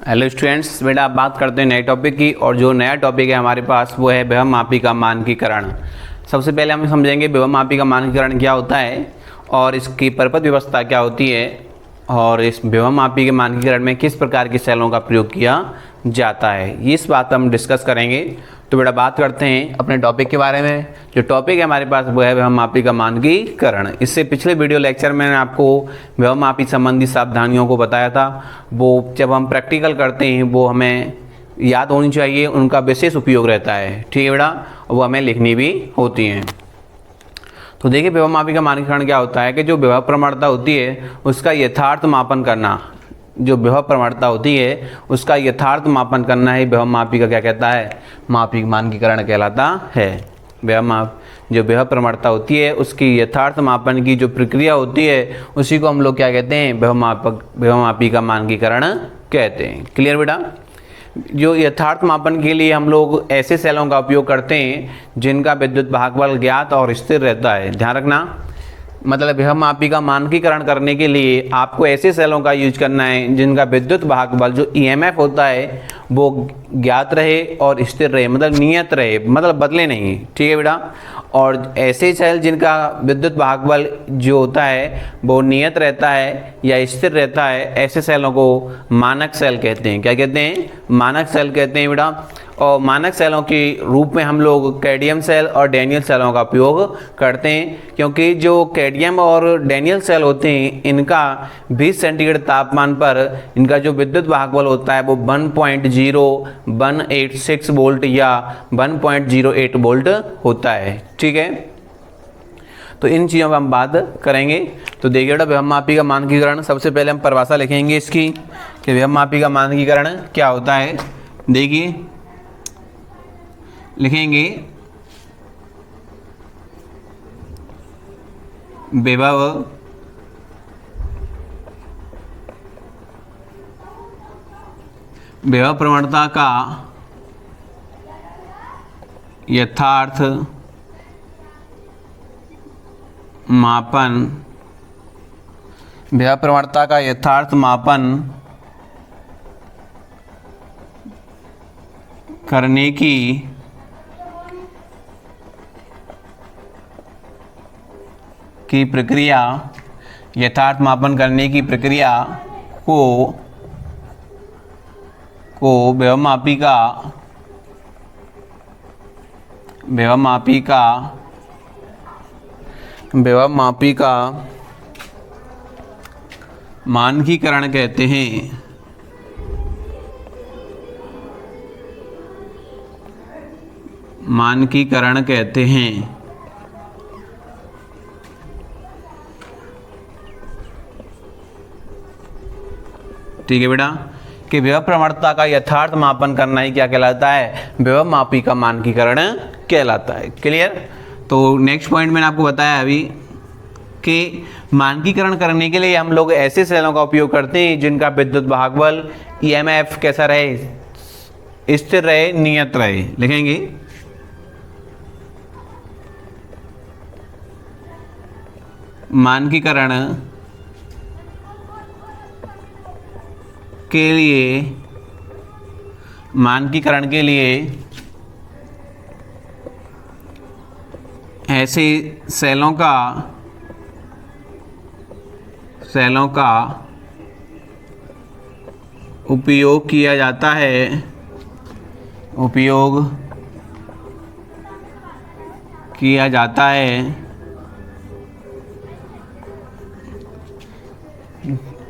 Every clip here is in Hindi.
हेलो स्टूडेंट्स, बेटा आप बात करते हैं नए टॉपिक की। और जो नया टॉपिक है हमारे पास वो है विभवमापी का मानकीकरण। सबसे पहले हम समझेंगे विभवमापी का मानकीकरण क्या होता है और इसकी परपथ व्यवस्था क्या होती है और इस विभवमापी के मानकीकरण में किस प्रकार की सेलों का प्रयोग किया जाता है। इस बात पर हम डिस्कस करेंगे। तो बेटा बात करते हैं अपने टॉपिक के बारे में। जो टॉपिक है हमारे पास वो है विभवमापी का मानकीकरण। इससे पिछले वीडियो लेक्चर में मैंने आपको विभवमापी संबंधी सावधानियों को बताया था। वो जब हम प्रैक्टिकल करते हैं वो हमें याद होनी चाहिए, उनका विशेष उपयोग रहता है। ठीक है बेटा, वो हमें लिखनी भी होती हैं। तो देखिए विभवमापी का मानकीकरण क्या होता है कि जो विभव प्रवणता होती है उसका यथार्थ मापन करना। जो विभव प्रवणता होती है उसका यथार्थ मापन करना ही विभवमापी का क्या कहता है, मापी मानकीकरण कहलाता है। जो विभव प्रवणता होती है उसकी यथार्थ मापन की जो प्रक्रिया होती है उसी को हम लोग क्या कहते हैं, विभवमापी का मानकीकरण कहते हैं। क्लियर बेटा। जो यथार्थ मापन के लिए हम लोग ऐसे सेलों का उपयोग करते हैं जिनका विद्युत भागबल ज्ञात और स्थिर रहता है। ध्यान रखना, मतलब विभवमापी का मानकीकरण करने के लिए आपको ऐसे सेलों का यूज करना है जिनका विद्युत भागबल जो ईएमएफ होता है वो ज्ञात रहे और स्थिर रहे, मतलब नियत रहे, मतलब बदले नहीं। ठीक है बेटा। और ऐसे सेल जिनका विद्युत भागबल जो होता है वो नियत रहता है या स्थिर रहता है, ऐसे सेलों को मानक सेल कहते हैं। क्या कहते हैं? मानक सेल कहते हैं बेटा। और मानक सेलों के रूप में हम लोग कैडमियम सेल और डैनियल सेलों का उपयोग करते हैं, क्योंकि जो कैडमियम और डैनियल सेल होते हैं इनका 20 सेंटीग्रेड तापमान पर इनका जो विद्युत भागबल होता है वो 1.0186 वोल्ट या 1.08 वोल्ट होता है। ठीक है, तो इन चीज़ों पर हम बात करेंगे। तो देखिए बेटा विभवमापी का मानकीकरण, सबसे पहले हम परिभाषा लिखेंगे इसकी कि विभवमापी का मानकीकरण क्या होता है। देखिए लिखेंगे विभव प्रवणता का यथार्थ मापन, विभव प्रवणता का यथार्थ मापन करने की प्रक्रिया, यथार्थ मापन करने की प्रक्रिया को विभवमापी का मानकीकरण कहते हैं। मानकीकरण कहते हैं। ठीक है बेटा, कि विभव प्रवणता का यथार्थ मापन करना ही क्या कहलाता है, विभवमापी का मानकीकरण कहलाता है। क्लियर। तो नेक्स्ट पॉइंट मैंने आपको बताया अभी कि मानकीकरण करने के लिए हम लोग ऐसे सेलों का उपयोग करते हैं जिनका विद्युत भागबल ईएमएफ कैसा रहे, स्थिर रहे, नियत रहे। लिखेंगे मानकीकरण के लिए ऐसे सेलों का उपयोग किया जाता है।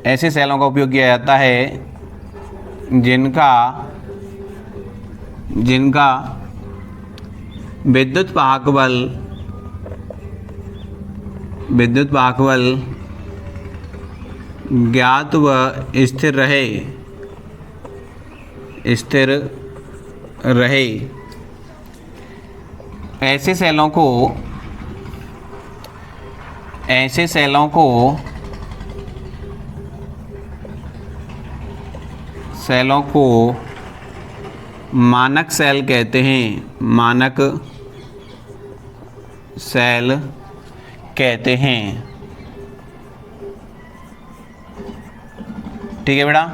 ऐसे सेलों का उपयोग किया जाता है जिनका विद्युत भागबल ज्ञात व स्थिर रहे। ऐसे सेलों को मानक सेल कहते हैं। मानक सेल कहते हैं। ठीक है बेटा।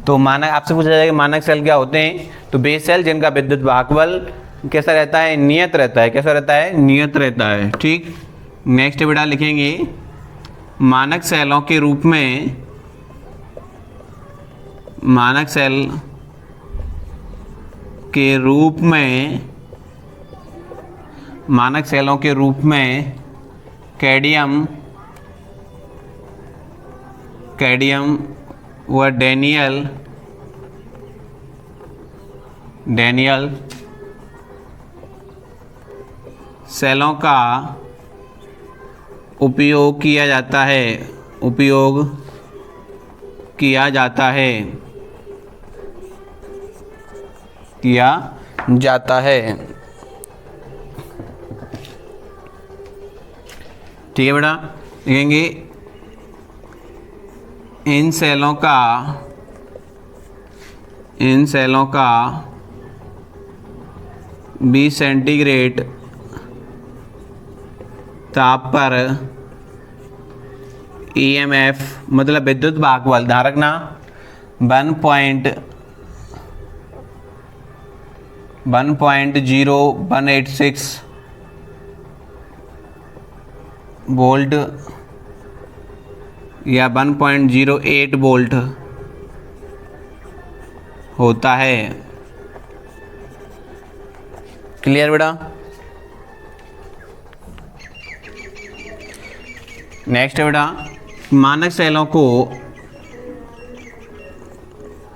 तो मानक आपसे पूछा जाएगा मानक सेल क्या होते हैं, तो वे सेल जिनका विद्युत भागबल कैसा रहता है, नियत रहता है। कैसा रहता है, नियत रहता है। ठीक, नेक्स्ट बेटा लिखेंगे मानक सेलों के रूप में, मानक सेल के रूप में, मानक सेलों के रूप में कैडमियम व डैनियल सेलों का उपयोग किया जाता है, उपयोग किया जाता है, किया जाता है। ठीक है बेटा, लिखेंगे इन सेलों का 20 सेंटीग्रेड ताप पर EMF मतलब विद्युत भागबल, ध्यान रखना 1.0186 वोल्ट या 1.08 वोल्ट होता है। क्लियर बेटा। नेक्स्ट है बेटा मानक सेलों को,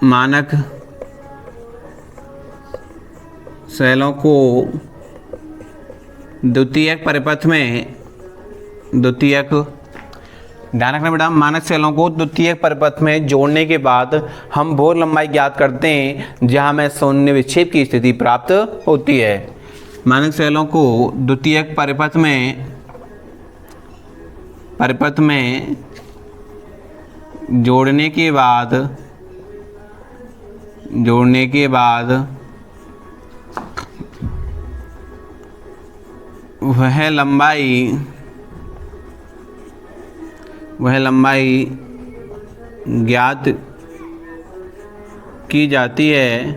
मानक सेलों को द्वितीयक परिपथ में, द्वितीयक, ध्यान रखना बेटा, मानक सेलों को द्वितीयक परिपथ में जोड़ने के बाद हम बोर लंबाई ज्ञात करते हैं जहां में शून्य विक्षेप की स्थिति प्राप्त होती है। मानक सेलों को द्वितीयक परिपथ में जोड़ने के बाद वह लंबाई ज्ञात की जाती है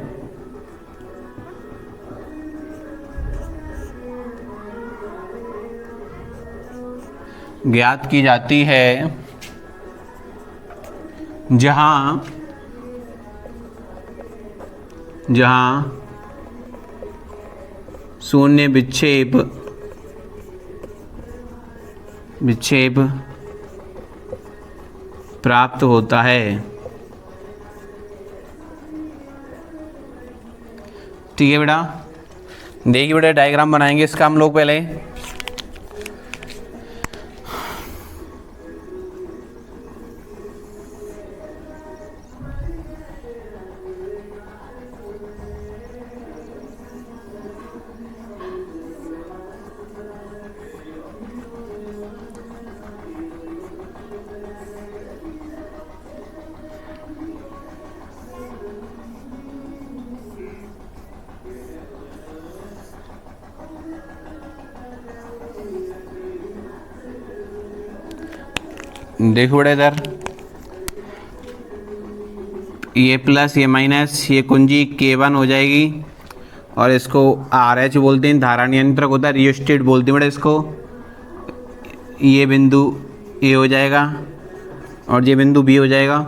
जहां शून्य विक्षेप प्राप्त होता है। ठीक है बेटा, देखिए बेटा डायग्राम बनाएंगे इसका हम लोग पहले। देखो बेटा इधर ये प्लस ये माइनस, ये कुंजी K1 हो जाएगी और इसको RH बोलते हैं, धारा नियंत्रक होता है, रियोस्टेट बोलते हैं बेटा इसको। ये बिंदु A हो जाएगा और ये बिंदु B हो जाएगा।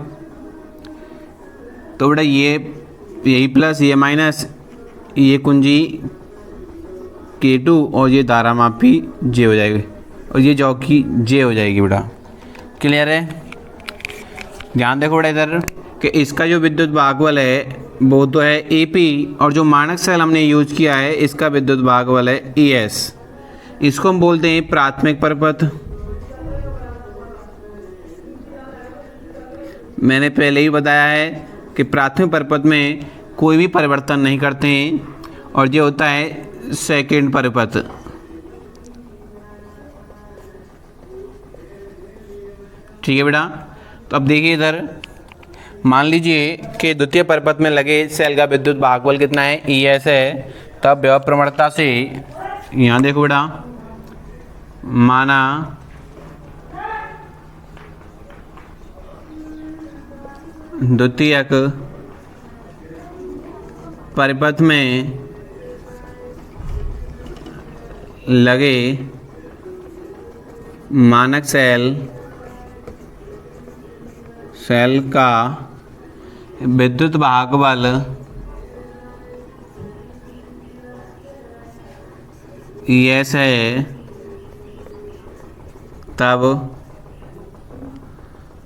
तो बेटा यही प्लस ये माइनस, ये कुंजी K2 और ये धारा मापी J हो जाएगी और ये चौकी J हो जाएगी बेटा। क्लियर है। ध्यान देखो बेटा इधर कि इसका जो विद्युत भागबल है वो तो है AP और जो मानक सेल हमने यूज किया है इसका विद्युत भागबल है ES। इसको हम बोलते हैं प्राथमिक परिपथ। मैंने पहले ही बताया है कि प्राथमिक परिपथ में कोई भी परिवर्तन नहीं करते हैं और ये होता है सेकंड परिपथ। ठीक है बेटा। तो अब देखिए इधर मान लीजिए कि द्वितीय परिपथ में लगे सेल का विद्युत भागबल कितना है, ES है। तब विभव प्रवणता से यहाँ देखो बेटा, माना द्वितीयक परिपथ में लगे मानक सेल का विद्युत वाहक बल ES है, तब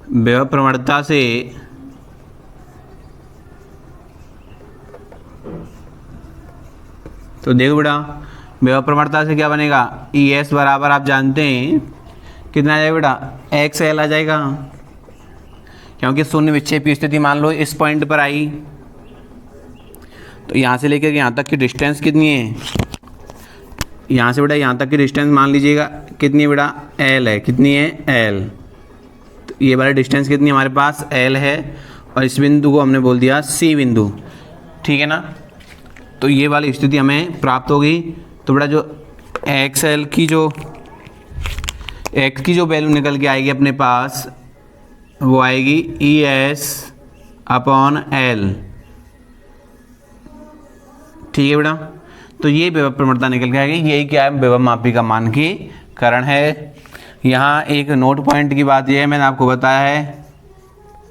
विभव प्रवणता से तो देखो बेटा विभव प्रवणता से क्या बनेगा, ES बराबर आप जानते हैं कितना आ जाएगा बेटा, XL आ जाएगा, क्योंकि शून्य विक्षेप की स्थिति मान लो इस पॉइंट पर आई, तो यहाँ से लेकर यहाँ तक की डिस्टेंस कितनी है, यहाँ से बेटा यहाँ तक की डिस्टेंस मान लीजिएगा कितनी है बेटा, L है, कितनी है L, तो ये वाला डिस्टेंस कितनी है हमारे पास L है, और इस बिंदु को हमने बोल दिया C बिंदु, ठीक है ना। तो ये वाली स्थिति हमें प्राप्त होगी। तो बेटा जो XL की जो X की जो वैल्यू निकल के आएगी अपने पास वो आएगी ES अपॉन L, ठीक है बेटा। तो ये विभव प्रवणता निकल के आएगी, यही क्या है, विभव मापी का मानकीकरण है। यहाँ एक नोट पॉइंट की बात यह है, मैंने आपको बताया है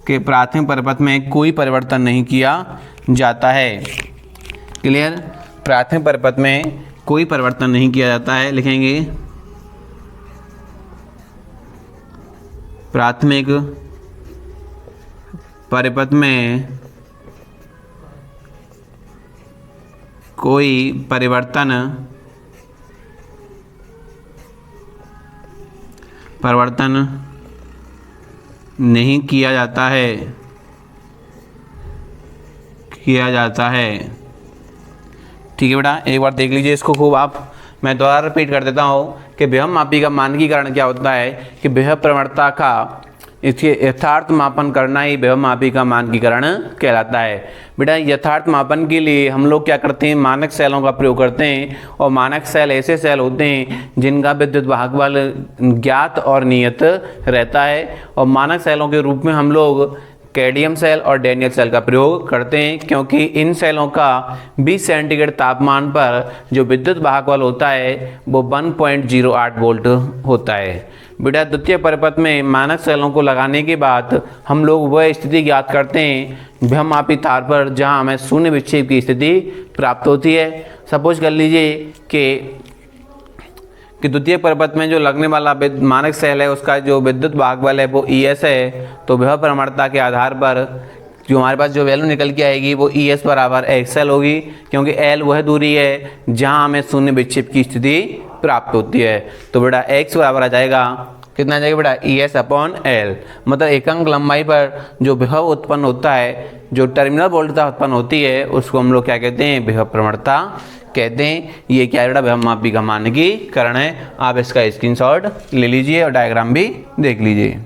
कि प्राथमिक परिपथ में कोई परिवर्तन नहीं किया जाता है, क्लियर। प्राथमिक परिपथ में कोई परिवर्तन नहीं किया जाता है, लिखेंगे प्राथमिक परिपथ में कोई परिवर्तन नहीं किया जाता है, ठीक है बेटा। एक बार देख लीजिए इसको खूब आप, मैं दोबारा रिपीट कर देता हूँ कि विभव मापी का मानकीकरण क्या होता है कि विभव प्रवणता का इसके यथार्थ मापन करना ही विभव मापी का मानकीकरण कहलाता है। बेटा यथार्थ मापन के लिए हम लोग क्या करते हैं, मानक सेलों का प्रयोग करते हैं, और मानक सेल ऐसे सेल होते हैं जिनका विद्युत वाहक बल ज्ञात और नियत रहता है, और मानक सेलों के रूप में हम लोग कैडमियम सेल और डैनियल सेल का प्रयोग करते हैं, क्योंकि इन सेलों का 20 सेंटीग्रेड तापमान पर जो विद्युत वाहक बल होता है वो 1.08 वोल्ट होता है। बेटा द्वितीय परिपथ में मानक सेलों को लगाने के बाद हम लोग वह स्थिति ज्ञात करते हैं विभव मापी तार पर जहां हमें शून्य विक्षेप की स्थिति प्राप्त होती है। सपोज कर लीजिए कि द्वितीय परिपथ में जो लगने वाला मानक सेल है उसका जो विद्युत वाहक बल है वो ES है, तो विभव प्रवणता के आधार पर जो हमारे पास जो वैल्यू निकल के आएगी वो ES बराबर XL होगी, क्योंकि L वह दूरी है जहां हमें शून्य विक्षेप की स्थिति प्राप्त होती है। तो बेटा X बराबर आ जाएगा, कितना आ जाएगा बेटा, ES अपॉन L, मतलब एकांक लंबाई पर जो विभव उत्पन्न होता है, जो टर्मिनल वोल्टता उत्पन्न होती है उसको हम लोग क्या कहते हैं, विभव प्रवणता कहते हैं। ये क्या है बेटा, विभव मापी का मानकीकरण है। आप इसका स्क्रीनशॉट ले लीजिए और डायग्राम भी देख लीजिए।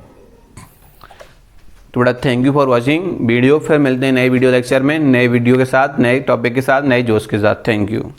तो बेटा thank you for watching video, फिर मिलते हैं नए वीडियो लेक्चर में, नए वीडियो के साथ, नए टॉपिक के साथ, नए जोश के साथ। Thank you.